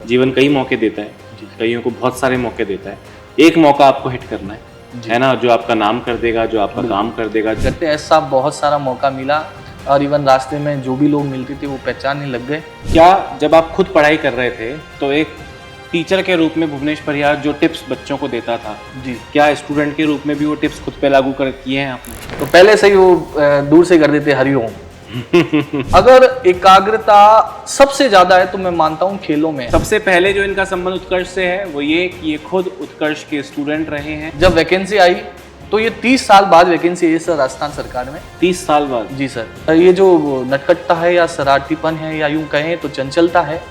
जीवन कई मौके देता है, कईयों को बहुत सारे मौके देता है। एक मौका आपको हिट करना है ना, जो आपका नाम कर देगा, जो आपका काम कर देगा। करते ऐसा बहुत सारा मौका मिला और इवन रास्ते में जो भी लोग मिलते थे वो पहचानने लग गए। क्या जब आप खुद पढ़ाई कर रहे थे तो एक टीचर के रूप में भुवनेश परिहार जो टिप्स बच्चों को देता था, जी, क्या स्टूडेंट के रूप में भी वो टिप्स खुद पे लागू कर किए हैं आपने? तो पहले से ही वो दूर से कर देते हरिओम। अगर एकाग्रता सबसे ज्यादा है तो मैं मानता हूँ खेलों में। सबसे पहले जो इनका संबंध उत्कर्ष से है वो ये कि ये खुद उत्कर्ष के स्टूडेंट रहे हैं। जब वैकेंसी आई तो ये 30 साल बाद वैकेंसी आई सर राजस्थान सरकार में। 30 साल बाद? जी सर। ये जो नटखटता है या शरारतीपन है या यूं कहें तो चंचलता है,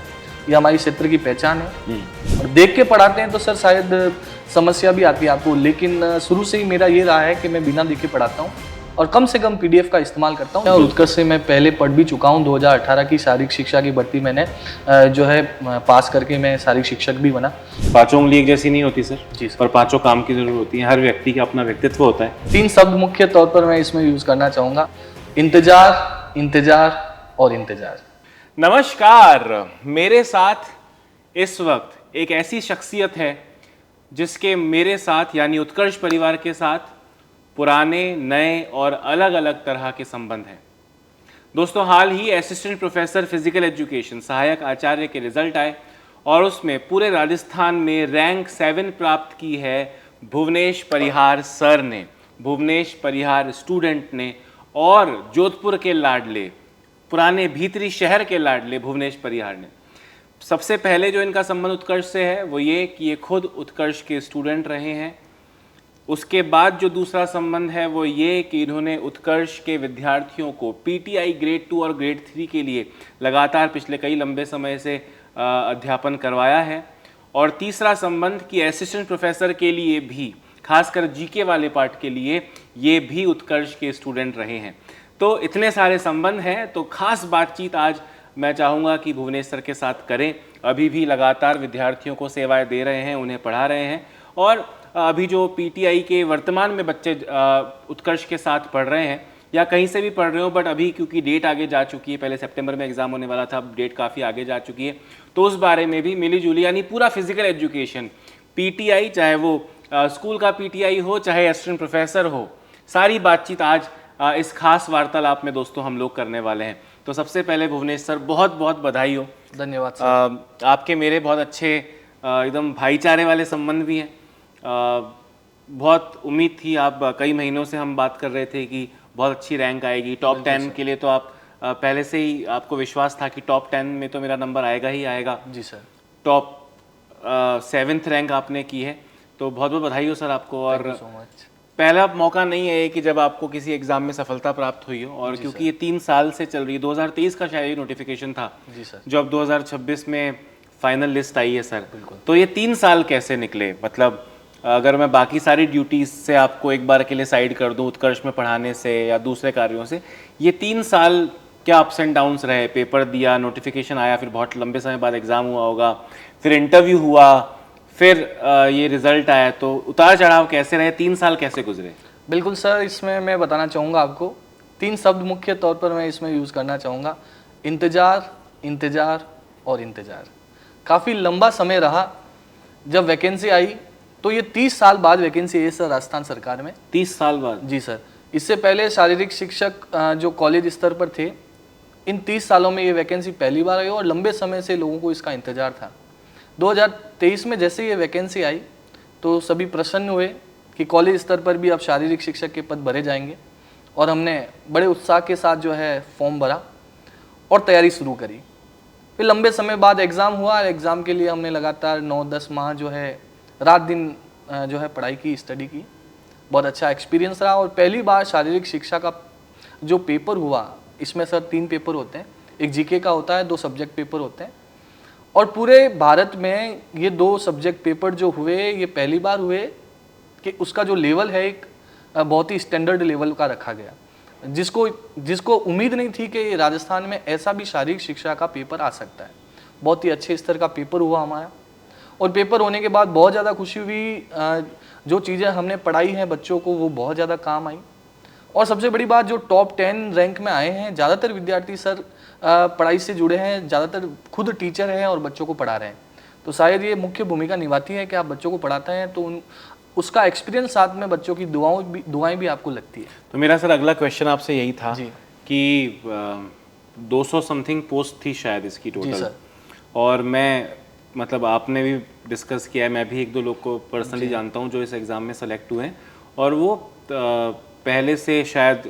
ये हमारी क्षेत्र की पहचान है। और देख के पढ़ाते हैं तो सर शायद समस्या भी आती है आपको, लेकिन शुरू से ही मेरा ये रहा है कि मैं बिना देखे पढ़ाता हूँ और कम से कम पीडीएफ का इस्तेमाल करता हूँ। और उत्कर्ष से मैं पहले पढ़ भी चुका हूँ। 2018 की शारीरिक शिक्षा की भर्ती मैंने जो है पास करके मैं शारीरिक शिक्षक भी बना। पांचों उंगली एक जैसी नहीं होती सर जी सर। पर पांचों काम की जरूरत होती है। हर व्यक्ति का अपना व्यक्तित्व होता है। 3 शब्द मुख्य तौर पर मैं इसमें यूज करना चाहूँगा: इंतजार, इंतजार और इंतजार। नमस्कार, मेरे साथ इस वक्त एक ऐसी शख्सियत है जिसके मेरे साथ यानी उत्कर्ष परिवार के साथ पुराने, नए और अलग अलग तरह के संबंध हैं। दोस्तों, हाल ही असिस्टेंट प्रोफेसर फिजिकल एजुकेशन सहायक आचार्य के रिजल्ट आए और उसमें पूरे राजस्थान में रैंक 7 प्राप्त की है भुवनेश परिहार सर ने, भुवनेश परिहार स्टूडेंट ने और जोधपुर के लाडले, पुराने भीतरी शहर के लाडले भुवनेश परिहार ने। सबसे पहले जो इनका संबंध उत्कर्ष से है वो ये कि ये खुद उत्कर्ष के स्टूडेंट रहे हैं। उसके बाद जो दूसरा संबंध है वो ये कि इन्होंने उत्कर्ष के विद्यार्थियों को पीटीआई ग्रेड 2 और ग्रेड 3 के लिए लगातार पिछले कई लंबे समय से अध्यापन करवाया है। और तीसरा संबंध कि असिस्टेंट प्रोफेसर के लिए भी, खासकर जीके वाले पार्ट के लिए, ये भी उत्कर्ष के स्टूडेंट रहे हैं। तो इतने सारे संबंध हैं, तो खास बातचीत आज मैं चाहूँगा कि भुवनेश सर के साथ करें। अभी भी लगातार विद्यार्थियों को सेवाएं दे रहे हैं, उन्हें पढ़ा रहे हैं और अभी जो पीटीआई के वर्तमान में बच्चे उत्कर्ष के साथ पढ़ रहे हैं या कहीं से भी पढ़ रहे हो, बट अभी क्योंकि डेट आगे जा चुकी है, पहले सितंबर में एग्जाम होने वाला था, अब डेट काफ़ी आगे जा चुकी है, तो उस बारे में भी मिली जुली यानी पूरा फिजिकल एजुकेशन पीटीआई, चाहे वो स्कूल का पीटीआई हो चाहे असिस्टेंट प्रोफेसर हो, सारी बातचीत आज इस खास वार्तालाप में दोस्तों हम लोग करने वाले हैं। तो सबसे पहले भुवनेश सर, बहुत बहुत बधाई हो। धन्यवाद सर। आपके मेरे बहुत अच्छे एकदम भाईचारे वाले संबंध भी हैं। बहुत उम्मीद थी, आप कई महीनों से हम बात कर रहे थे कि बहुत अच्छी रैंक आएगी टॉप 10 के लिए, तो आप पहले से ही आपको विश्वास था कि टॉप 10 में तो मेरा नंबर आएगा ही आएगा। जी सर। टॉप 7th रैंक आपने की है, तो बहुत बहुत बधाई हो सर आपको। और पहला मौका नहीं है कि जब आपको किसी एग्जाम में सफलता प्राप्त हुई हो, और क्योंकि ये 3 साल से चल रही है, 2023 का शायद नोटिफिकेशन था जी सर, जो अब 2026 में फाइनल लिस्ट आई है सर। तो ये 3 साल कैसे निकले? मतलब अगर मैं बाकी सारी ड्यूटीज से आपको एक बार के लिए साइड कर दूं, उत्कर्ष में पढ़ाने से या दूसरे कार्यों से, ये 3 साल क्या अप्स एंड डाउन्स रहे? पेपर दिया, नोटिफिकेशन आया, फिर बहुत लंबे समय बाद एग्जाम हुआ होगा, फिर इंटरव्यू हुआ, फिर ये रिजल्ट आया, तो उतार चढ़ाव कैसे रहे? 3 साल कैसे गुजरे? बिल्कुल सर, इसमें मैं बताना चाहूँगा आपको 3 शब्द मुख्य तौर पर मैं इसमें यूज़ करना चाहूँगा: इंतजार, इंतजार और इंतजार। काफ़ी लंबा समय रहा। जब वैकेंसी आई तो ये 30 साल बाद वैकेंसी आई सर राजस्थान सरकार में। 30 साल बाद? जी सर। इससे पहले शारीरिक शिक्षक जो कॉलेज स्तर पर थे, इन 30 सालों में ये वैकेंसी पहली बार आई और लंबे समय से लोगों को इसका इंतजार था। 2023 में जैसे ये वैकेंसी आई तो सभी प्रसन्न हुए कि कॉलेज स्तर पर भी अब शारीरिक शिक्षक के पद भरे जाएंगे, और हमने बड़े उत्साह के साथ जो है फॉर्म भरा और तैयारी शुरू करी। फिर लंबे समय बाद एग्ज़ाम हुआ। एग्ज़ाम के लिए हमने लगातार 9-10 माह जो है रात दिन जो है पढ़ाई की, स्टडी की। बहुत अच्छा एक्सपीरियंस रहा। और पहली बार शारीरिक शिक्षा का जो पेपर हुआ, इसमें सर 3 पेपर होते हैं, एक जीके का होता है, 2 सब्जेक्ट पेपर होते हैं, और पूरे भारत में ये 2 सब्जेक्ट पेपर जो हुए, ये पहली बार हुए कि उसका जो लेवल है एक बहुत ही स्टैंडर्ड लेवल का रखा गया, जिसको उम्मीद नहीं थी कि राजस्थान में ऐसा भी शारीरिक शिक्षा का पेपर आ सकता है। बहुत ही अच्छे स्तर का पेपर हुआ हमारा, और पेपर होने के बाद बहुत ज़्यादा खुशी हुई। जो चीज़ें हमने पढ़ाई हैं बच्चों को, वो बहुत ज़्यादा काम आई। और सबसे बड़ी बात, जो टॉप 10 रैंक में आए हैं, ज़्यादातर विद्यार्थी सर पढ़ाई से जुड़े हैं, ज़्यादातर खुद टीचर हैं और बच्चों को पढ़ा रहे हैं। तो शायद ये मुख्य भूमिका निभाती है कि आप बच्चों को पढ़ाते हैं तो उसका एक्सपीरियंस साथ में बच्चों की दुआएं भी आपको लगती है। तो मेरा सर अगला क्वेश्चन आपसे यही था जी। कि 200 समथिंग पोस्ट थी शायद इसकी जी टोटल, सर। और मैं मतलब आपने भी डिस्कस किया है, मैं भी एक दो लोग को पर्सनली जानता हूँ जो इस एग्ज़ाम में सेलेक्ट हुए हैं, और वो पहले से शायद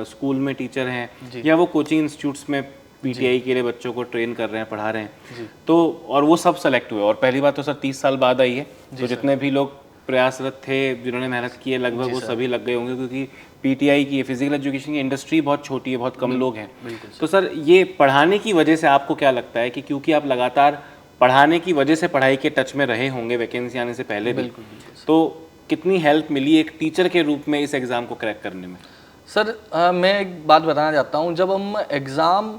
स्कूल में टीचर हैं या वो कोचिंग इंस्टीट्यूट्स में पीटीआई के लिए बच्चों को ट्रेन कर रहे हैं, पढ़ा रहे हैं, तो और वो सब सेलेक्ट हुए। और पहली बात तो सर 30 साल बाद आई है, तो जितने भी लोग प्रयासरत थे जिन्होंने मेहनत की है लगभग वो सभी लग गए होंगे, क्योंकि पीटीआई की फिजिकल एजुकेशन की इंडस्ट्री बहुत छोटी है, बहुत कम लोग हैं। तो सर ये पढ़ाने की वजह से आपको क्या लगता है कि क्योंकि आप लगातार पढ़ाने की वजह से पढ़ाई के टच में रहे होंगे वैकेंसी आने से पहले भी, तो कितनी हेल्प मिली एक टीचर के रूप में इस एग्ज़ाम को क्रैक करने में? सर मैं एक बात बताना चाहता हूँ, जब हम एग्ज़ाम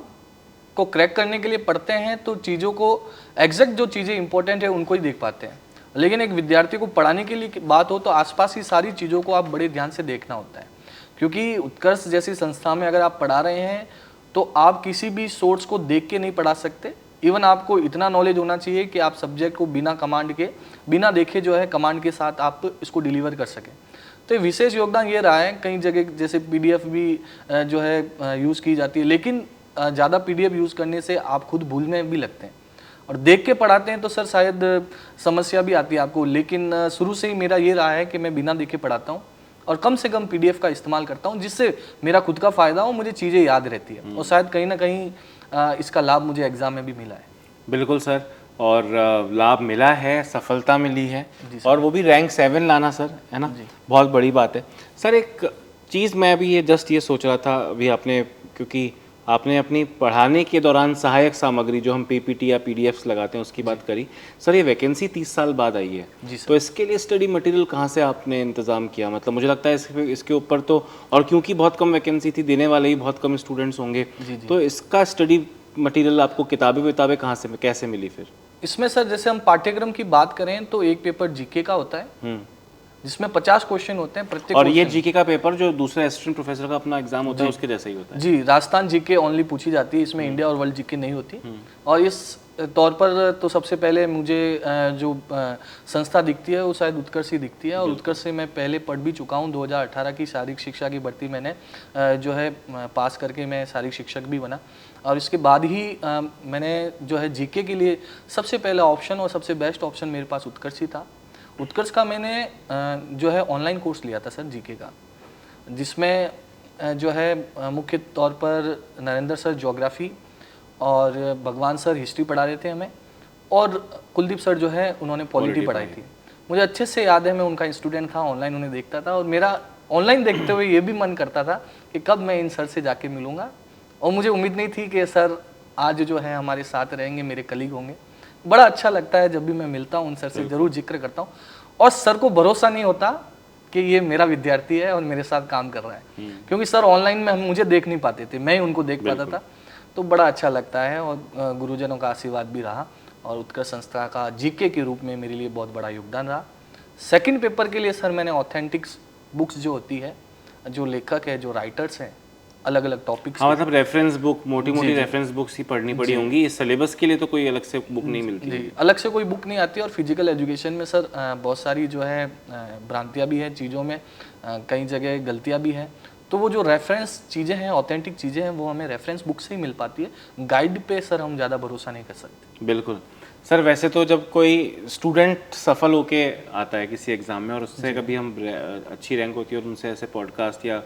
को क्रैक करने के लिए पढ़ते हैं तो चीज़ों को एग्जैक्ट जो चीज़ें इंपॉर्टेंट है उनको ही देख पाते हैं, लेकिन एक विद्यार्थी को पढ़ाने के लिए बात हो तो आसपास की सारी चीज़ों को आप बड़े ध्यान से देखना होता है, क्योंकि उत्कर्ष जैसी संस्था में अगर आप पढ़ा रहे हैं तो आप किसी भी सोर्स को देख के नहीं पढ़ा सकते। इवन आपको इतना नॉलेज होना चाहिए कि आप सब्जेक्ट को बिना कमांड के, बिना देखे जो है कमांड के साथ आप इसको डिलीवर कर सकें। तो विशेष योगदान ये रहा है, कई जगह जैसे पीडीएफ भी जो है यूज़ की जाती है, लेकिन ज़्यादा पीडीएफ यूज़ करने से आप खुद भूलने भी लगते हैं, और देख के पढ़ाते हैं तो सर शायद समस्या भी आती है आपको। लेकिन शुरू से ही मेरा ये रहा है कि मैं बिना देखे पढ़ाता हूँ और कम से कम पीडीएफ का इस्तेमाल करता हूँ, जिससे मेरा खुद का फ़ायदा हो, मुझे चीज़ें याद रहती है, और शायद कहीं ना कहीं इसका लाभ मुझे एग्ज़ाम में भी मिला है। बिल्कुल सर, और लाभ मिला है, सफलता मिली है, और वो भी रैंक 7 लाना सर, है ना, बहुत बड़ी बात है। सर एक चीज़ मैं अभी ये जस्ट ये सोच रहा था, अभी आपने क्योंकि आपने अपनी पढ़ाने के दौरान सहायक सामग्री जो हम पीपीटी या पीडीएफ्स लगाते हैं उसकी बात करी, सर ये वैकेंसी 30 साल बाद आई है, तो इसके लिए स्टडी मटेरियल कहाँ से आपने इंतज़ाम किया? मतलब मुझे लगता है इसके ऊपर तो, और क्योंकि बहुत कम वैकेंसी थी, देने वाले ही बहुत कम स्टूडेंट्स होंगे, तो इसका स्टडी मटेरियल आपको किताबें कहाँ से कैसे मिली फिर? इसमें सर जैसे हम पाठ्यक्रम की बात करें तो एक पेपर जीके का होता है जिसमें 50 क्वेश्चन होते हैं प्रत्येक। और ये जीके का पेपर जो दूसरा असिस्टेंट प्रोफेसर का अपना एग्जाम होता है उसके जैसा ही होता है? जी, राजस्थान जीके ओनली पूछी जाती है, इसमें इंडिया और वर्ल्ड जीके नहीं होती। और इस तौर पर तो सबसे पहले मुझे जो संस्था दिखती है वो शायद उत्कर्ष ही दिखती है, और उत्कर्ष से मैं पहले पढ़ भी चुका हूँ। 2018 की शारीरिक शिक्षा की भर्ती मैंने जो है पास करके मैं शारीरिक शिक्षक भी बना, और इसके बाद ही मैंने जो है जीके के लिए सबसे पहला ऑप्शन और सबसे बेस्ट ऑप्शन मेरे पास उत्कर्ष ही था। उत्कर्ष का मैंने जो है ऑनलाइन कोर्स लिया था सर जीके का, जिसमें जो है मुख्य तौर पर नरेंद्र सर ज्योग्राफी और भगवान सर हिस्ट्री पढ़ा रहे थे हमें, और कुलदीप सर जो है उन्होंने पॉलिटी पढ़ाई थी। मुझे अच्छे से याद है, मैं उनका स्टूडेंट था, ऑनलाइन उन्हें देखता था, और मेरा ऑनलाइन देखते हुए ये भी मन करता था कि कब मैं इन सर से जाके मिलूँगा, और मुझे उम्मीद नहीं थी कि सर आज जो है हमारे साथ रहेंगे, मेरे कलीग होंगे। बड़ा अच्छा लगता है जब भी मैं मिलता हूँ, उन सर से ज़रूर जिक्र करता हूँ, और सर को भरोसा नहीं होता कि ये मेरा विद्यार्थी है और मेरे साथ काम कर रहा है, क्योंकि सर ऑनलाइन में हम मुझे देख नहीं पाते थे, मैं ही उनको देख पाता था। तो बड़ा अच्छा लगता है, और गुरुजनों का आशीर्वाद भी रहा, और उत्कर्ष संस्था का जीके के रूप में मेरे लिए बहुत बड़ा योगदान रहा। सेकंड पेपर के लिए सर मैंने ऑथेंटिक बुक्स जो होती है, जो लेखक है, जो राइटर्स हैं, अलग अलग टॉपिक्स, हाँ मतलब रेफरेंस बुक, मोटी रेफरेंस बुक्स ही पढ़नी पड़ी होंगी। इस सिलेबस के लिए तो कोई अलग से बुक नहीं मिलती है? अलग से कोई बुक नहीं आती। और फिजिकल एजुकेशन में सर बहुत सारी जो है भ्रांतियाँ भी है चीज़ों में, कई जगह गलतियाँ भी हैं, तो वो जो रेफरेंस चीज़ें हैं, ऑथेंटिक चीज़ें हैं, वो हमें रेफरेंस बुक से ही मिल पाती है। गाइड पे सर हम ज़्यादा भरोसा नहीं कर सकते। बिल्कुल सर। वैसे तो जब कोई स्टूडेंट सफल होके आता है किसी एग्ज़ाम में, और उससे कभी हम अच्छी रैंक होती है और उनसे ऐसे पॉडकास्ट या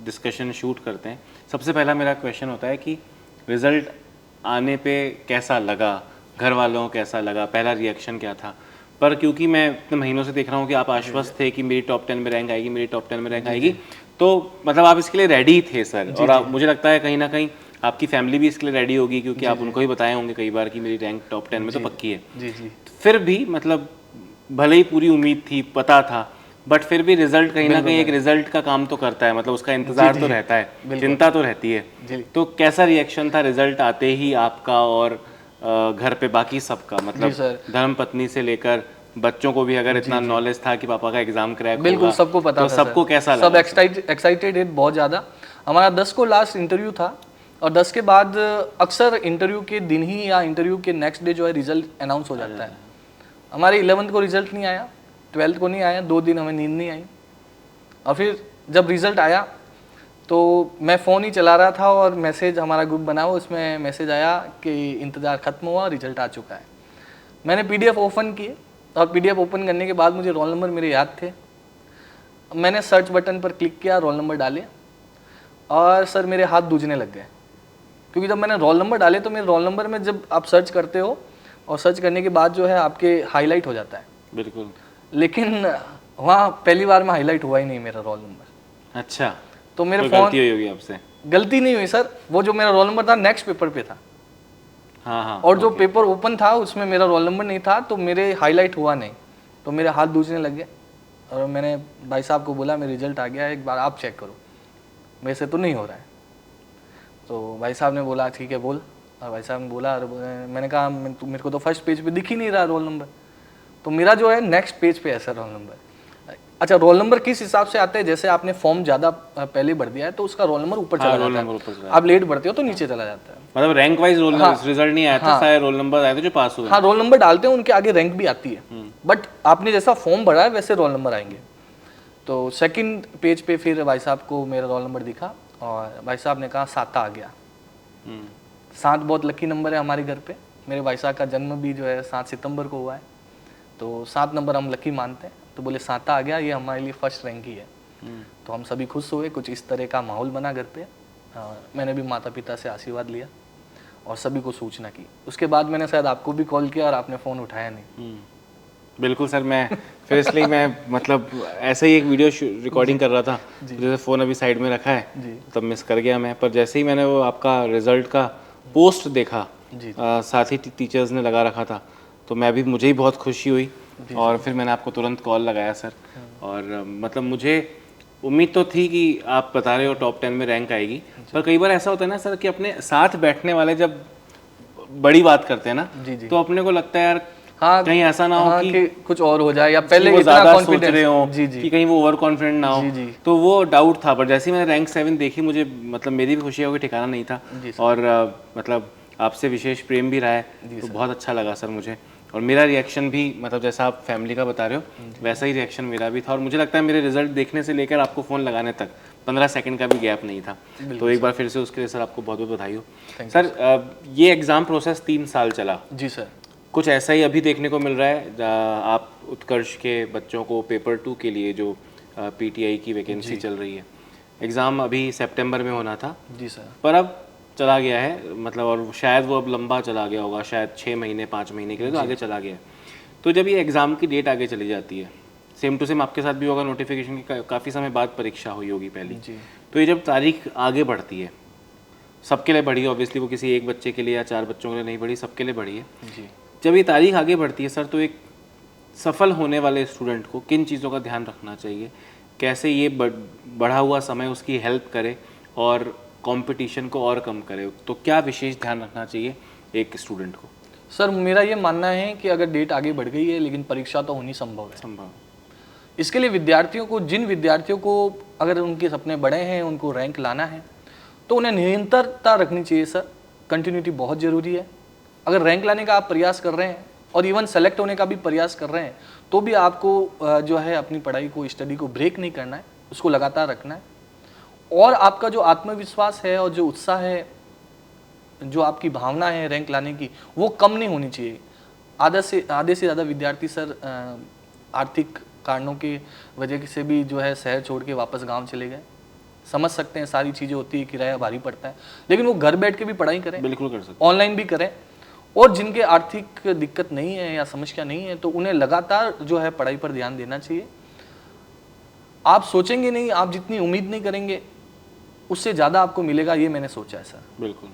डिस्कशन शूट करते हैं, सबसे पहला मेरा क्वेश्चन होता है कि रिज़ल्ट आने पे कैसा लगा, घर वालों को कैसा लगा, पहला रिएक्शन क्या था? पर क्योंकि मैं इतने महीनों से देख रहा हूँ कि आप आश्वस्त थे कि मेरी टॉप 10 में रैंक आएगी, मेरी टॉप 10 में रैंक आएगी, तो मतलब आप इसके लिए रेडी थे सर, और मुझे लगता है कहीं ना कहीं आपकी फैमिली भी इसके लिए रेडी होगी, क्योंकि आप उनको ही बताए होंगे कई बार कि मेरी रैंक टॉप 10 में तो पक्की है। जी जी। फिर भी मतलब भले ही पूरी उम्मीद थी, पता था, बट फिर भी रिजल्ट कहीं ना कहीं एक रिजल्ट का काम तो करता है, मतलब उसका इंतजार तो रहता है, चिंता तो रहती है। तो कैसा रिएक्शन था रिजल्ट आते ही आपका, और घर पे बाकी सबका, मतलब धर्म पत्नी से लेकर बच्चों को भी अगर इतना नॉलेज था कि पापा का एग्जाम क्रैक होगा, बिल्कुल सबको पता तो था, सबको कैसा लगा? सब एक्साइटेड बहुत ज़्यादा। हमारा 10 को लास्ट इंटरव्यू था, और 10 के बाद अक्सर इंटरव्यू के दिन ही या इंटरव्यू के नेक्स्ट डे जो है रिजल्ट अनाउंस हो जाता है। हमारे 11th को रिजल्ट नहीं आया, 12th को नहीं आया, 2 दिन हमें नींद नहीं आई। और फिर जब रिजल्ट आया तो मैं फ़ोन ही चला रहा था और मैसेज, हमारा ग्रुप बना हुआ, उसमें मैसेज आया कि इंतज़ार ख़त्म हुआ, रिजल्ट आ चुका है। मैंने PDF ओपन किए और PDF ओपन करने के बाद मुझे रोल नंबर मेरे याद थे। मैंने सर्च बटन पर क्लिक किया, रोल नंबर डाले और सर मेरे हाथ दूजने लग गए, क्योंकि जब मैंने रोल नंबर डाले तो मेरे रोल नंबर में जब आप सर्च करते हो और सर्च करने के बाद जो है आपके हाईलाइट हो जाता है। बिल्कुल। लेकिन वहाँ पहली बार में हाईलाइट हुआ ही नहीं मेरा रोल नंबर। अच्छा, तो मेरे कोई फोन, गलती हुई होगी आपसे? गलती नहीं हुई सर, वो जो मेरा रोल नंबर था नेक्स्ट पेपर पे था। हाँ, और जो पेपर ओपन था उसमें मेरा रोल नंबर नहीं था, तो मेरे हाईलाइट हुआ नहीं, तो मेरे हाथ दूजने लग गए। और मैंने भाई साहब को बोला मेरा रिजल्ट आ गया है, एक बार आप चेक करो, मेरे से तो नहीं हो रहा है। तो भाई साहब ने बोला ठीक है बोल। और भाई साहब ने बोला, और मैंने कहा मेरे को तो फर्स्ट पेज पे दिख ही नहीं रहा रोल नंबर, तो मेरा जो है नेक्स्ट पेज पे है सर रोल नंबर। अच्छा, रोल नंबर किस हिसाब से आते हैं, जैसे आपने फॉर्म ज़्यादा पहले भर दिया है तो उसका रोल नंबर ऊपर चला जाता है, आप लेट भरते हो तो नीचे चला जाता है। मतलब रैंक वाइज रोल रिजल्ट नहीं आया था, सारे रोल नंबर आए थे जो पास हुए। हाँ, रोल नंबर डालते हैं, उनके आगे रैंक भी आती है, बट आपने जैसा फॉर्म भरा है वैसे रोल नंबर आएंगे। तो सेकंड पेज पे फिर भाई साहब को मेरा रोल नंबर दिखा और भाई साहब ने कहा 7 आ गया। 7 बहुत लकी नंबर है हमारे घर पे। मेरे भाई साहब का जन्म भी जो है 7 सितंबर को हुआ है, तो 7 नंबर हम लकी मानते हैं। तो बोले 7 आ गया, ये हमारे लिए फर्स्ट रैंक ही है। तो हम सभी खुश हुए, कुछ इस तरह का माहौल बना घर पे। मैंने भी माता पिता से आशीर्वाद लिया और सभी को सूचना की। उसके बाद मैंने शायद आपको भी कॉल किया और आपने फ़ोन उठाया नहीं। बिल्कुल सर, मैं फिर इसलिए मैं मतलब ऐसे ही एक वीडियो रिकॉर्डिंग कर रहा था, जैसे फ़ोन अभी साइड में रखा है तब मिस कर गया मैं। पर जैसे ही मैंने वो आपका रिजल्ट का पोस्ट देखा, साथ ही टीचर्स ने लगा रखा था, तो मुझे ही बहुत खुशी हुई और फिर मैंने आपको तुरंत कॉल लगाया सर। और मतलब मुझे उम्मीद तो थी कि आप बता रहे हो टॉप 10 में रैंक आएगी, पर कई बार ऐसा होता है ना सर कि अपने साथ बैठने वाले जब बड़ी बात करते हैं ना, तो अपने को लगता है यार कहीं ऐसा ना हो कि कुछ और हो जाए, या पहले वो इतना ज्यादा कॉन्फिडेंस सोच रहे हो कि कहीं वो ओवर कॉन्फिडेंट ना हो। तो वो डाउट था, पर जैसे ही मैंने रैंक 7 देखी, मुझे मतलब मेरी भी खुशी हो गई, ठिकाना नहीं था। और मतलब आपसे विशेष प्रेम भी रहा है, तो बहुत अच्छा लगा सर मुझे। और मेरा रिएक्शन भी मतलब जैसा आप फैमिली का बता रहे हो वैसा ही रिएक्शन मेरा भी था। और मुझे लगता है मेरे रिजल्ट देखने से लेकर आपको फ़ोन लगाने तक 15 सेकंड का भी गैप नहीं था। तो एक बार फिर से उसके लिए सर आपको बहुत बहुत बधाई हो। सर ये एग्ज़ाम प्रोसेस 3 साल चला। जी सर। कुछ ऐसा ही अभी देखने को मिल रहा है, आप उत्कर्ष के बच्चों को पेपर 2 के लिए जो PTI की वैकेंसी चल रही है, एग्ज़ाम अभी सितंबर में होना था। जी सर। पर अब चला गया है, मतलब और शायद वो अब लंबा चला गया होगा, शायद 6 महीने 5 महीने के लिए तो आगे चला गया है। तो जब ये एग्ज़ाम की डेट आगे चली जाती है, सेम टू सेम आपके साथ भी होगा, नोटिफिकेशन की काफ़ी समय बाद परीक्षा हुई होगी पहली। तो ये जब तारीख आगे बढ़ती है, सबके लिए बढ़ी है ऑब्वियसली, वो किसी एक बच्चे के लिए या 4 बच्चों के लिए नहीं बढ़ी, सबके लिए बढ़ी है। जब ये तारीख आगे बढ़ती है सर, तो एक सफल होने वाले स्टूडेंट को किन चीज़ों का ध्यान रखना चाहिए, कैसे ये बढ़ा हुआ समय उसकी हेल्प करे और कंपटीशन को और कम करे, तो क्या विशेष ध्यान रखना चाहिए एक स्टूडेंट को? सर मेरा ये मानना है कि अगर डेट आगे बढ़ गई है लेकिन परीक्षा तो होनी संभव है। इसके लिए विद्यार्थियों को, जिन विद्यार्थियों को अगर उनके सपने बड़े हैं, उनको रैंक लाना है, तो उन्हें निरंतरता रखनी चाहिए सर। कंटिन्यूटी बहुत ज़रूरी है। अगर रैंक लाने का आप प्रयास कर रहे हैं और इवन सेलेक्ट होने का भी प्रयास कर रहे हैं, तो भी आपको जो है अपनी पढ़ाई को, स्टडी को ब्रेक नहीं करना है, उसको लगातार रखना है। और आपका जो आत्मविश्वास है और जो उत्साह है, जो आपकी भावना है रैंक लाने की, वो कम नहीं होनी चाहिए। आधे से ज़्यादा विद्यार्थी सर आर्थिक कारणों की वजह से भी जो है शहर छोड़ के वापस गांव चले गए। समझ सकते हैं, सारी चीज़ें होती है, किराया भारी पड़ता है, लेकिन वो घर बैठ के भी पढ़ाई करें, बिल्कुल कर सकते, ऑनलाइन भी करें। और जिनके आर्थिक दिक्कत नहीं है या समस्या नहीं है, तो उन्हें लगातार जो है पढ़ाई पर ध्यान देना चाहिए। आप सोचेंगे नहीं, आप जितनी उम्मीद नहीं करेंगे उससे ज़्यादा आपको मिलेगा, ये मैंने सोचा है सर। बिल्कुल।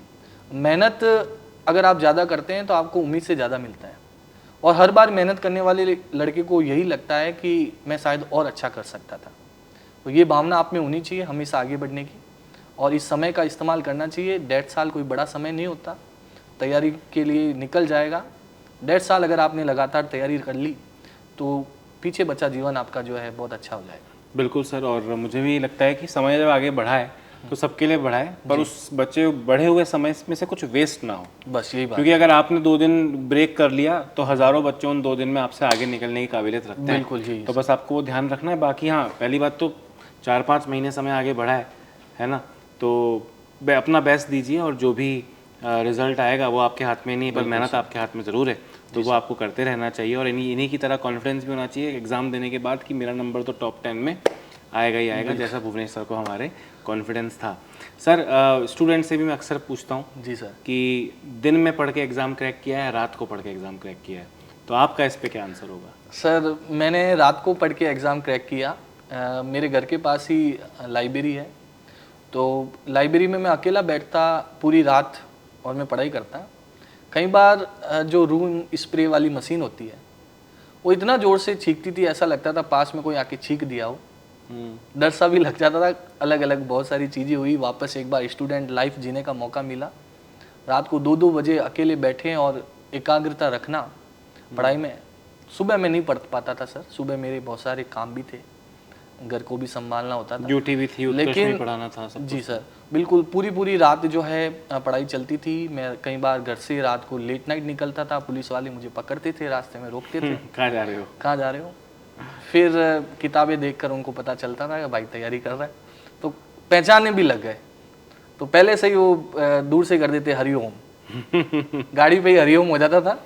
मेहनत अगर आप ज़्यादा करते हैं तो आपको उम्मीद से ज़्यादा मिलता है। और हर बार मेहनत करने वाले लड़के को यही लगता है कि मैं शायद और अच्छा कर सकता था। तो ये भावना आप में होनी चाहिए हमेशा आगे बढ़ने की, और इस समय का इस्तेमाल करना चाहिए। 1.5 साल कोई बड़ा समय नहीं होता, तैयारी के लिए निकल जाएगा। 1.5 साल अगर आपने लगातार तैयारी कर ली तो पीछे बचा जीवन आपका जो है बहुत अच्छा हो जाएगा। बिल्कुल सर, और मुझे भी लगता है कि समय जब आगे बढ़ा है तो सबके लिए बढ़ाए, पर उस बच्चे बढ़े हुए समय में से कुछ वेस्ट ना हो। बस यही बात। क्योंकि अगर आपने 2 दिन ब्रेक कर लिया तो हज़ारों बच्चे उन 2 दिन में आपसे आगे निकलने की काबिलियत रखते हैं। बिल्कुल जी। तो बस आपको वो ध्यान रखना है। बाकी हाँ, पहली बात तो 4-5 महीने समय आगे बढ़ा है ना, तो अपना बेस्ट दीजिए और जो भी रिजल्ट आएगा वो आपके हाथ में नहीं, पर मेहनत आपके हाथ में ज़रूर है, तो वो आपको करते रहना चाहिए। और इन्हीं की तरह कॉन्फिडेंस भी होना चाहिए एग्ज़ाम देने के बाद कि मेरा नंबर तो टॉप 10 में आएगा ही आएगा, जैसा भुवनेश सर को हमारे कॉन्फिडेंस था। सर, स्टूडेंट से भी मैं अक्सर पूछता हूँ जी सर कि दिन में पढ़ के एग्ज़ाम क्रैक किया है, रात को पढ़ के एग्ज़ाम क्रैक किया है, तो आपका इस पे क्या आंसर होगा? सर, मैंने रात को पढ़ के एग्ज़ाम क्रैक किया। मेरे घर के पास ही लाइब्रेरी है, तो लाइब्रेरी में मैं अकेला बैठता पूरी रात और मैं पढ़ाई करता। कई बार जो रूम स्प्रे वाली मशीन होती है वो इतना ज़ोर से छींकती थी, ऐसा लगता था पास में कोई आके छींक दिया हो। डर सा भी लग जाता था। अलग अलग बहुत सारी चीज़ें हुई। वापस एक बार स्टूडेंट लाइफ जीने का मौका मिला। रात को 2-2 बजे अकेले बैठे और एकाग्रता रखना पढ़ाई में। सुबह मैं नहीं पढ़ पाता था सर, सुबह मेरे बहुत सारे काम भी थे, घर को भी संभालना होता था, ड्यूटी भी थी, उत्कृष्ट भी पढ़ाना था सब। जी सर, बिल्कुल पूरी रात जो है पढ़ाई चलती थी। मैं कई बार घर से रात को लेट नाइट निकलता था, पुलिस वाले मुझे पकड़ते थे, रास्ते में रोकते थे, कहाँ जा रहे हो, कहाँ जा रहे हो। फिर किताबें देखकर उनको पता चलता था कि भाई तैयारी कर रहा है, तो पहचानने भी लग गए। तो पहले से ही वो दूर से कर देते हरिओम, गाड़ी पे ही हरिओम हो जाता था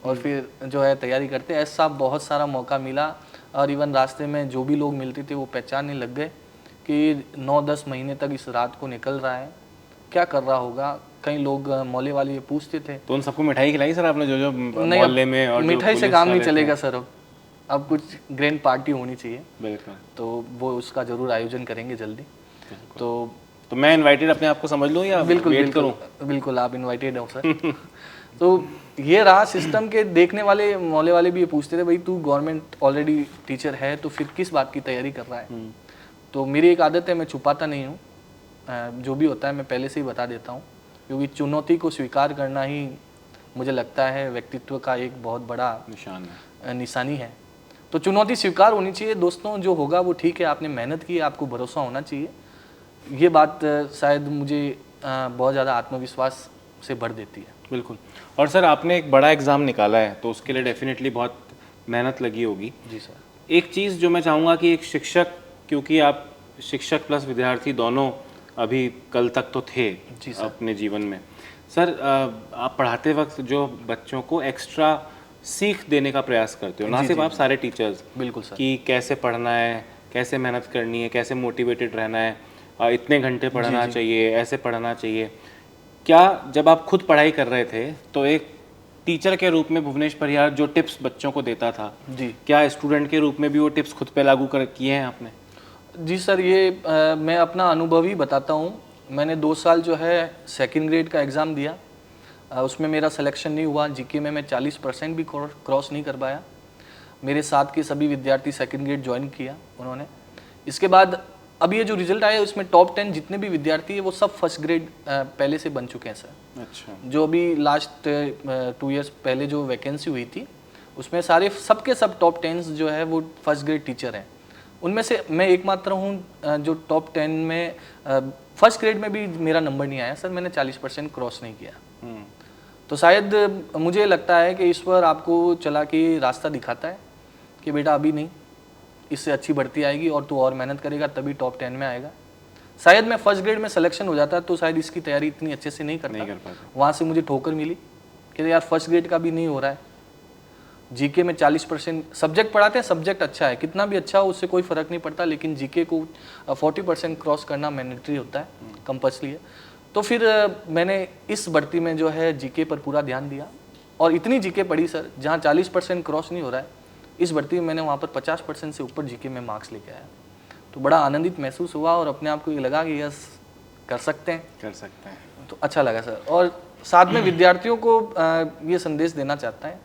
और फिर जो है तैयारी करते। ऐसा बहुत सारा मौका मिला और इवन रास्ते में जो भी लोग मिलते थे वो पहचानने लग गए कि 9-10 महीने तक इस रात को निकल रहा है, क्या कर रहा होगा। कई लोग मोहल्ले वाले पूछते थे। तो उन सबको मिठाई खिलाई सर आपने, जो मोहल्ले में? और मिठाई से काम नहीं चलेगा सर, अब कुछ ग्रैंड पार्टी होनी चाहिए। बिल्कुल, तो वो उसका जरूर आयोजन करेंगे जल्दी। तो मैं इनवाइटेड अपने आप को समझ लूँ या बिल्कुल वेट करूँ? बिल्कुल आप इनवाइटेड हो सर। तो ये रहा सिस्टम के देखने वाले मोहल्ले वाले भी ये पूछते थे, भाई तू गवर्नमेंट ऑलरेडी टीचर है तो फिर किस बात की तैयारी कर रहा है। तो मेरी एक आदत है, मैं छुपाता नहीं हूँ, जो भी होता है मैं पहले से ही बता देता हूँ, क्योंकि चुनौती को स्वीकार करना ही मुझे लगता है व्यक्तित्व का एक बहुत बड़ा निशानी है। तो चुनौती स्वीकार होनी चाहिए दोस्तों, जो होगा वो ठीक है, आपने मेहनत की, आपको भरोसा होना चाहिए। ये बात शायद मुझे बहुत ज़्यादा आत्मविश्वास से भर देती है। बिल्कुल। और सर, आपने एक बड़ा एग्ज़ाम निकाला है तो उसके लिए डेफिनेटली बहुत मेहनत लगी होगी। जी सर। एक चीज़ जो मैं चाहूँगा कि एक शिक्षक, क्योंकि आप शिक्षक प्लस विद्यार्थी दोनों अभी कल तक तो थे अपने जीवन में, सर आप पढ़ाते वक्त जो बच्चों को एक्स्ट्रा सीख देने का प्रयास करते हो, ना सिर्फ आप सारे टीचर्स, बिल्कुल सर, कि कैसे पढ़ना है, कैसे मेहनत करनी है, कैसे मोटिवेटेड रहना है, इतने घंटे पढ़ना चाहिए, ऐसे पढ़ना चाहिए, क्या जब आप खुद पढ़ाई कर रहे थे तो एक टीचर के रूप में भुवनेश परिहार जो टिप्स बच्चों को देता था जी, क्या स्टूडेंट के रूप में भी वो टिप्स खुद पे लागू कर किए हैं आपने? जी सर, ये मैं अपना अनुभव ही बताता हूँ। मैंने 2 साल जो है सेकंड ग्रेड का एग्ज़ाम दिया, उसमें मेरा सिलेक्शन नहीं हुआ। जीके में मैं 40% भी क्रॉस नहीं कर पाया। मेरे साथ के सभी विद्यार्थी सेकंड ग्रेड ज्वाइन किया उन्होंने। इसके बाद अब ये जो रिजल्ट आया उसमें टॉप 10 जितने भी विद्यार्थी है वो सब फर्स्ट ग्रेड पहले से बन चुके हैं सर। अच्छा। जो अभी लास्ट 2 इयर्स पहले जो वैकेंसी हुई थी उसमें सारे सबके सब टॉप 10 जो है वो फर्स्ट ग्रेड टीचर हैं। उनमें से मैं एकमात्र हूँ जो टॉप 10 में फर्स्ट ग्रेड में भी मेरा नंबर नहीं आया सर, मैंने 40% क्रॉस नहीं किया। तो शायद मुझे लगता है कि ईश्वर आपको चला के रास्ता दिखाता है कि बेटा अभी नहीं, इससे अच्छी बढ़ती आएगी और तू और मेहनत करेगा तभी टॉप 10 में आएगा। शायद मैं फर्स्ट ग्रेड में सिलेक्शन हो जाता तो शायद इसकी तैयारी इतनी अच्छे से नहीं करता। वहाँ से मुझे ठोकर मिली कि यार फर्स्ट ग्रेड का भी नहीं हो रहा है। जीके में 40% सब्जेक्ट पढ़ाते हैं, सब्जेक्ट अच्छा है, कितना भी अच्छा हो उससे कोई फ़र्क नहीं पड़ता, लेकिन जीके को 40% क्रॉस करना मैंडेटरी होता है, कंपल्सरी है। तो फिर मैंने इस भर्ती में जो है जीके पर पूरा ध्यान दिया और इतनी जीके पढ़ी सर, जहाँ 40% क्रॉस नहीं हो रहा है, इस भर्ती में मैंने वहाँ पर 50% से ऊपर जीके में मार्क्स लेके आया। तो बड़ा आनंदित महसूस हुआ और अपने आप को ये लगा कि यस कर सकते हैं, तो अच्छा लगा सर। और साथ में विद्यार्थियों को ये संदेश देना चाहता है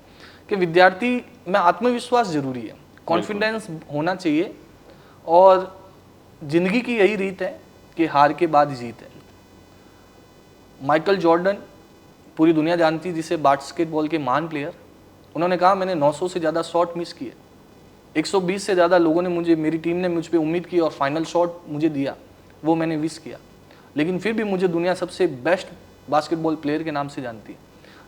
कि विद्यार्थी में आत्मविश्वास जरूरी है, कॉन्फिडेंस होना चाहिए और जिंदगी की यही रीत है कि हार के बाद जीत है। माइकल जॉर्डन पूरी दुनिया जानती है, जिसे बास्केटबॉल के महान प्लेयर, उन्होंने कहा मैंने 900 से ज़्यादा शॉट मिस किए, 120 से ज़्यादा लोगों ने मेरी टीम ने मुझ पर उम्मीद की और फाइनल शॉट मुझे दिया, वो मैंने मिस किया। लेकिन फिर भी मुझे दुनिया सबसे बेस्ट बास्केटबॉल प्लेयर के नाम से जानती है।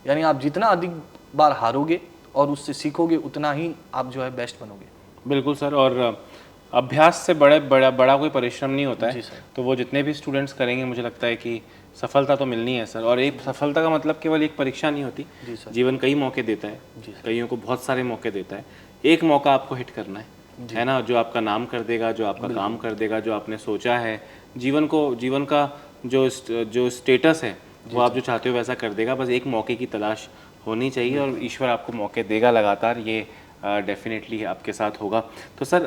यानी आप जितना अधिक बार हारोगे और उससे सीखोगे उतना ही आप जो है बेस्ट बनोगे। बिल्कुल सर। और अभ्यास से बड़ा कोई परिश्रम नहीं होता जी है। सर। तो वो जितने भी स्टूडेंट्स करेंगे मुझे लगता है कि सफलता तो मिलनी है सर। और एक सफलता का मतलब केवल एक परीक्षा नहीं होती। जी सर। जीवन कई मौके देता है, जी सर। कईयों को बहुत सारे मौके देता है। एक मौका आपको हिट करना है ना, जो आपका नाम कर देगा, जो आपका काम कर देगा, जो आपने सोचा है, जीवन का जो स्टेटस है वो आप जो चाहते हो वैसा कर देगा। बस एक मौके की तलाश होनी चाहिए और ईश्वर आपको मौके देगा लगातार, ये डेफिनेटली आपके साथ होगा। तो सर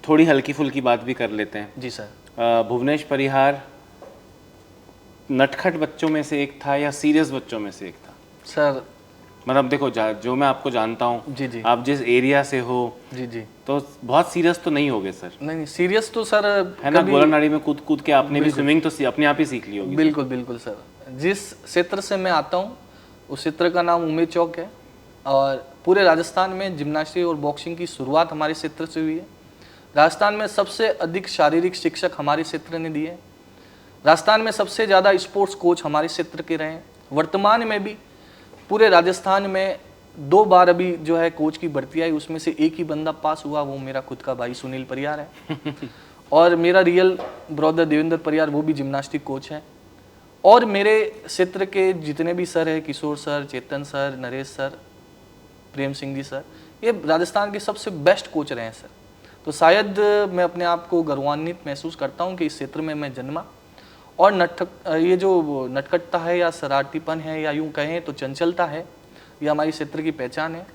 थोड़ी हल्की फुल्की बात भी कर लेते हैं। जी सर। भुवनेश परिहार नटखट बच्चों में से एक था या सीरियस बच्चों में से एक था? सर मतलब देखो जो मैं आपको जानता हूँ, जी जी आप जिस एरिया से हो जी जी तो बहुत सीरियस तो नहीं होगे सर, नहीं सीरियस तो सर है ना? गोला नाड़ी में कूद कूद के आपने भी स्विमिंग तो अपने आप ही सीख ली होगी। बिल्कुल बिल्कुल सर। जिस क्षेत्र से मैं आता हूँ उस क्षेत्र का नाम उमेद चौक है और पूरे राजस्थान में जिम्नास्टिक और बॉक्सिंग की शुरुआत हमारे क्षेत्र से हुई है। राजस्थान में सबसे अधिक शारीरिक शिक्षक हमारे क्षेत्र ने दिए। राजस्थान में सबसे ज़्यादा स्पोर्ट्स कोच हमारे क्षेत्र के रहे हैं। वर्तमान में भी पूरे राजस्थान में 2 बार अभी जो है कोच की भर्ती आई, उसमें से एक ही बंदा पास हुआ, वो मेरा खुद का भाई सुनील परिहार है। और मेरा रियल ब्रदर देवेंद्र परिहार वो भी जिम्नास्टिक कोच है। और मेरे क्षेत्र के जितने भी सर हैं, किशोर सर, चेतन sir, Naresh sir, Prem Singh ji sir, ये राजस्थान के सबसे बेस्ट कोच रहे हैं सर। तो शायद मैं अपने आप को गौरवान्वित महसूस करता हूँ कि इस क्षेत्र में मैं जन्मा। और ये जो नटखटता है या शरारतीपन है या यूं कहें तो चंचलता है, ये हमारी क्षेत्र की पहचान है।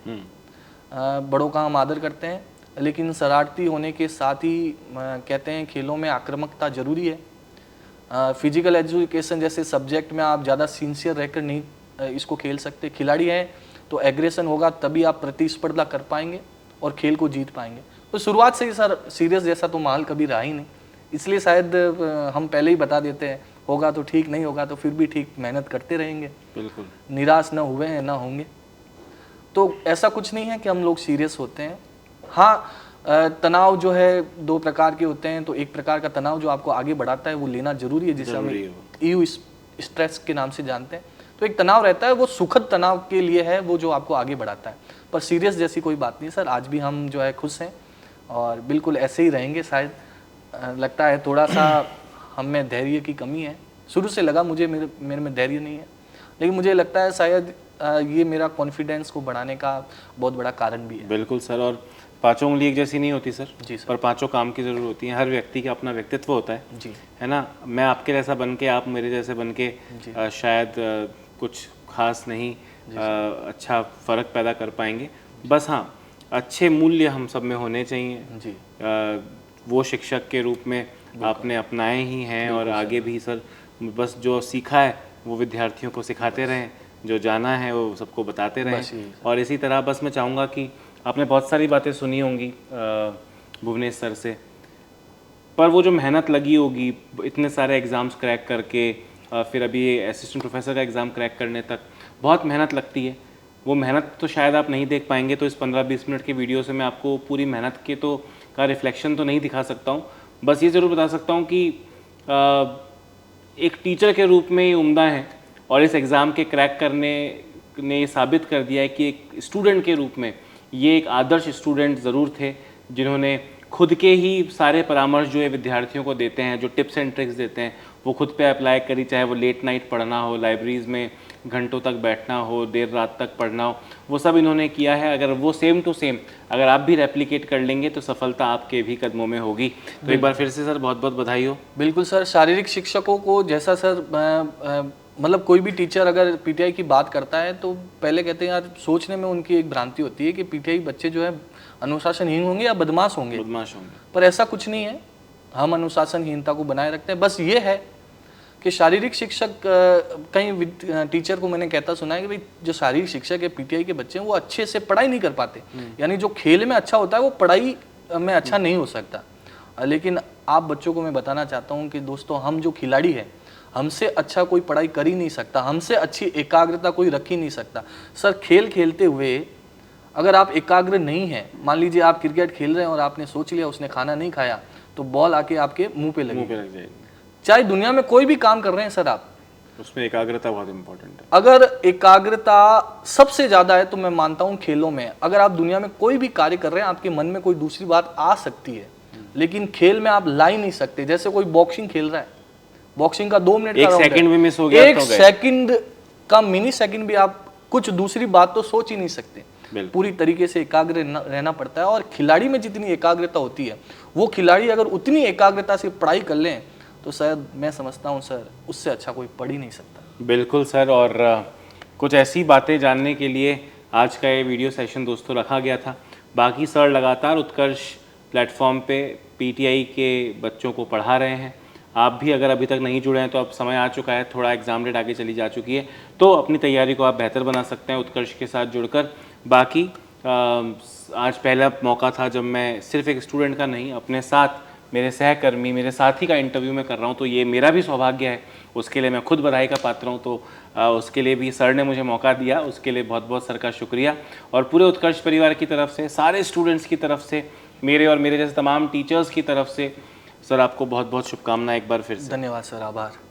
बड़ों का हम आदर करते हैं, लेकिन शरारती होने के साथ ही कहते हैं खेलों में आक्रामकता जरूरी है। फिजिकल एजुकेशन जैसे सब्जेक्ट में आप ज़्यादा सिंसियर रहकर नहीं इसको खेल सकते। खिलाड़ी हैं तो एग्रेशन होगा, तभी आप प्रतिस्पर्धा कर पाएंगे और खेल को जीत पाएंगे। तो शुरुआत से ही सर सीरियस जैसा तो माहौल कभी रहा ही नहीं, इसलिए शायद हम पहले ही बता देते हैं, होगा तो ठीक, नहीं होगा तो फिर भी ठीक, मेहनत करते रहेंगे। बिल्कुल। निराश न हुए हैं ना होंगे। तो ऐसा कुछ नहीं है कि हम लोग सीरियस होते हैं। हाँ, तनाव जो है 2 प्रकार के होते हैं। तो एक प्रकार का तनाव जो आपको आगे बढ़ाता है वो लेना जरूरी है, जिसे हम ईयू स्ट्रेस के नाम से जानते हैं। तो एक तनाव रहता है, वो सुखद तनाव के लिए है, वो जो आपको आगे बढ़ाता है। पर सीरियस जैसी कोई बात नहीं सर। आज भी हम जो है खुश हैं और बिल्कुल ऐसे ही रहेंगे। शायद लगता है थोड़ा सा हम में धैर्य की कमी है। शुरू से लगा मुझे मेरे में धैर्य नहीं है, लेकिन मुझे लगता है शायद ये मेरा कॉन्फिडेंस को बढ़ाने का बहुत बड़ा कारण भी है। बिल्कुल सर। और 5 उंगली एक जैसी नहीं होती सर। जी सर। पर 5 काम की ज़रूर होती है। हर व्यक्ति का अपना व्यक्तित्व होता है, जी, है ना? मैं आपके जैसा बन के, आप मेरे जैसे बन के शायद कुछ खास नहीं अच्छा फ़र्क पैदा कर पाएंगे। बस हाँ, अच्छे मूल्य हम सब में होने चाहिए जी। वो शिक्षक के रूप में आपने अपनाए ही हैं और आगे भी सर बस जो सीखा है वो विद्यार्थियों को सिखाते रहें, जो जाना है वो सबको बताते रहें। और इसी तरह बस मैं चाहूँगा कि आपने बहुत सारी बातें सुनी होंगी भुवनेश सर से, पर वो जो मेहनत लगी होगी इतने सारे एग्ज़ाम्स क्रैक करके, फिर अभी असिस्टेंट प्रोफेसर का एग्ज़ाम क्रैक करने तक बहुत मेहनत लगती है। वो मेहनत तो शायद आप नहीं देख पाएंगे, तो इस 15-20 मिनट की वीडियो से मैं आपको पूरी मेहनत के का रिफ्लेक्शन तो नहीं दिखा सकता हूँ। बस ये ज़रूर बता सकता हूँ कि एक टीचर के रूप में ये उम्दा है और इस एग्ज़ाम के क्रैक करने ने साबित कर दिया है कि एक स्टूडेंट के रूप में ये एक आदर्श स्टूडेंट ज़रूर थे, जिन्होंने खुद के ही सारे परामर्श जो है विद्यार्थियों को देते हैं, जो टिप्स एंड ट्रिक्स देते हैं, वो खुद पे अप्लाई करी। चाहे वो लेट नाइट पढ़ना हो, लाइब्रेरीज़ में घंटों तक बैठना हो, देर रात तक पढ़ना हो, वो सब इन्होंने किया है। अगर वो सेम टू सेम अगर आप भी रेप्लिकेट कर लेंगे तो सफलता आपके भी कदमों में होगी। तो एक बार फिर से सर बहुत बहुत बधाई हो। बिल्कुल सर। शारीरिक शिक्षकों को जैसा सर मतलब कोई भी टीचर अगर पीटीआई की बात करता है तो पहले कहते हैं यार, सोचने में उनकी एक भ्रांति होती है कि पीटीआई बच्चे जो है अनुशासनहीन होंगे या बदमाश होंगे। पर ऐसा कुछ नहीं है, हम अनुशासनहीनता को बनाए रखते हैं। बस ये है कि शारीरिक शिक्षक, कई टीचर को मैंने कहता सुना है कि भाई जो शारीरिक शिक्षक है पीटीआई के बच्चे हैं वो अच्छे से पढ़ाई नहीं कर पाते। यानी जो खेल में अच्छा होता है वो पढ़ाई में अच्छा नहीं हो सकता। लेकिन आप बच्चों को मैं बताना चाहता हूँ कि दोस्तों, हम जो खिलाड़ी हैं हमसे अच्छा कोई पढ़ाई कर ही नहीं सकता, हमसे अच्छी एकाग्रता कोई रख ही नहीं सकता। सर खेल खेलते हुए अगर आप एकाग्र नहीं हैं, मान लीजिए आप क्रिकेट खेल रहे हैं और आपने सोच लिया उसने खाना नहीं खाया, तो बॉल आके आपके मुंह पे लग जाएगी। चाहे दुनिया में कोई भी काम कर रहे हैं सर आप, उसमें एकाग्रता बहुत इंपॉर्टेंट है। अगर एकाग्रता सबसे ज्यादा है तो मैं मानता हूं खेलों में। अगर आप दुनिया में कोई भी कार्य कर रहे हैं, आपके मन में कोई दूसरी बात आ सकती है, लेकिन खेल में आप ला ही नहीं सकते। जैसे कोई बॉक्सिंग खेल रहा है, बॉक्सिंग का 2 मिनट का एक राउंड सेकंड है, भी मिस हो गया एक तो गए। सेकंड का मिनी सेकंड भी आप कुछ दूसरी बात तो सोच ही नहीं सकते। बिल्कुल। पूरी तरीके से एकाग्र रहना पड़ता है। और खिलाड़ी में जितनी एकाग्रता होती है, वो खिलाड़ी अगर उतनी एकाग्रता से पढ़ाई कर लें तो शायद मैं समझता हूं सर, उससे अच्छा कोई पढ़ ही नहीं सकता। बिल्कुल सर। और कुछ ऐसी बातें जानने के लिए आज का ये वीडियो सेशन दोस्तों रखा गया था। बाकी सर लगातार उत्कर्ष प्लेटफॉर्म पे पीटीआई के बच्चों को पढ़ा रहे हैं। आप भी अगर अभी तक नहीं जुड़े हैं तो अब समय आ चुका है, थोड़ा एग्जाम डेट आगे चली जा चुकी है, तो अपनी तैयारी को आप बेहतर बना सकते हैं उत्कर्ष के साथ जुड़कर। बाकी आज पहला मौका था जब मैं सिर्फ एक स्टूडेंट का नहीं, अपने साथ मेरे सहकर्मी, मेरे साथी का इंटरव्यू में कर रहा हूँ, तो ये मेरा भी सौभाग्य है। उसके लिए मैं खुद बधाई का पात्र हूँ। तो उसके लिए भी सर ने मुझे मौका दिया, उसके लिए बहुत बहुत सर का शुक्रिया। और पूरे उत्कर्ष परिवार की तरफ से, सारे स्टूडेंट्स की तरफ से, मेरे और मेरे जैसे तमाम टीचर्स की तरफ से सर आपको बहुत बहुत शुभकामनाएं एक बार फिर से। धन्यवाद सर, आभार।